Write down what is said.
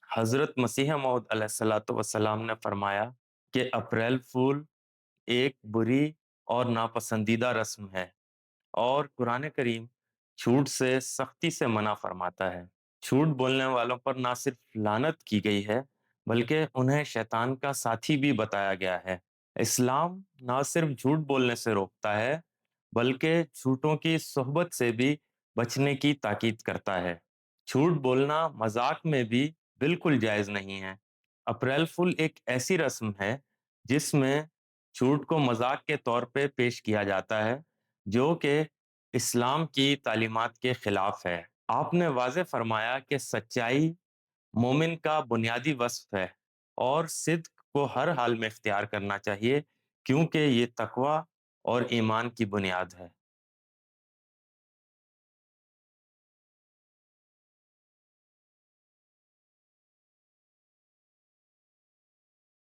حضرت مسیح موعود علیہ الصلوۃ والسلام نے فرمایا کہ اپریل فول ایک بری اور ناپسندیدہ رسم ہے، اور قرآن کریم جھوٹ سے سختی سے منع فرماتا ہے۔ جھوٹ بولنے والوں پر نہ صرف لعنت کی گئی ہے، بلکہ انہیں شیطان کا ساتھی بھی بتایا گیا ہے۔ اسلام نہ صرف جھوٹ بولنے سے روکتا ہے، بلکہ جھوٹوں کی صحبت سے بھی بچنے کی تاکید کرتا ہے۔ جھوٹ بولنا مذاق میں بھی بالکل جائز نہیں ہے۔ اپریل فول ایک ایسی رسم ہے جس میں جھوٹ کو مذاق کے طور پہ پیش کیا جاتا ہے، جو کہ اسلام کی تعلیمات کے خلاف ہے۔ آپ نے واضح فرمایا کہ سچائی مومن کا بنیادی وصف ہے، اور صدق کو ہر حال میں اختیار کرنا چاہیے، کیونکہ یہ تقوی اور ایمان کی بنیاد ہے۔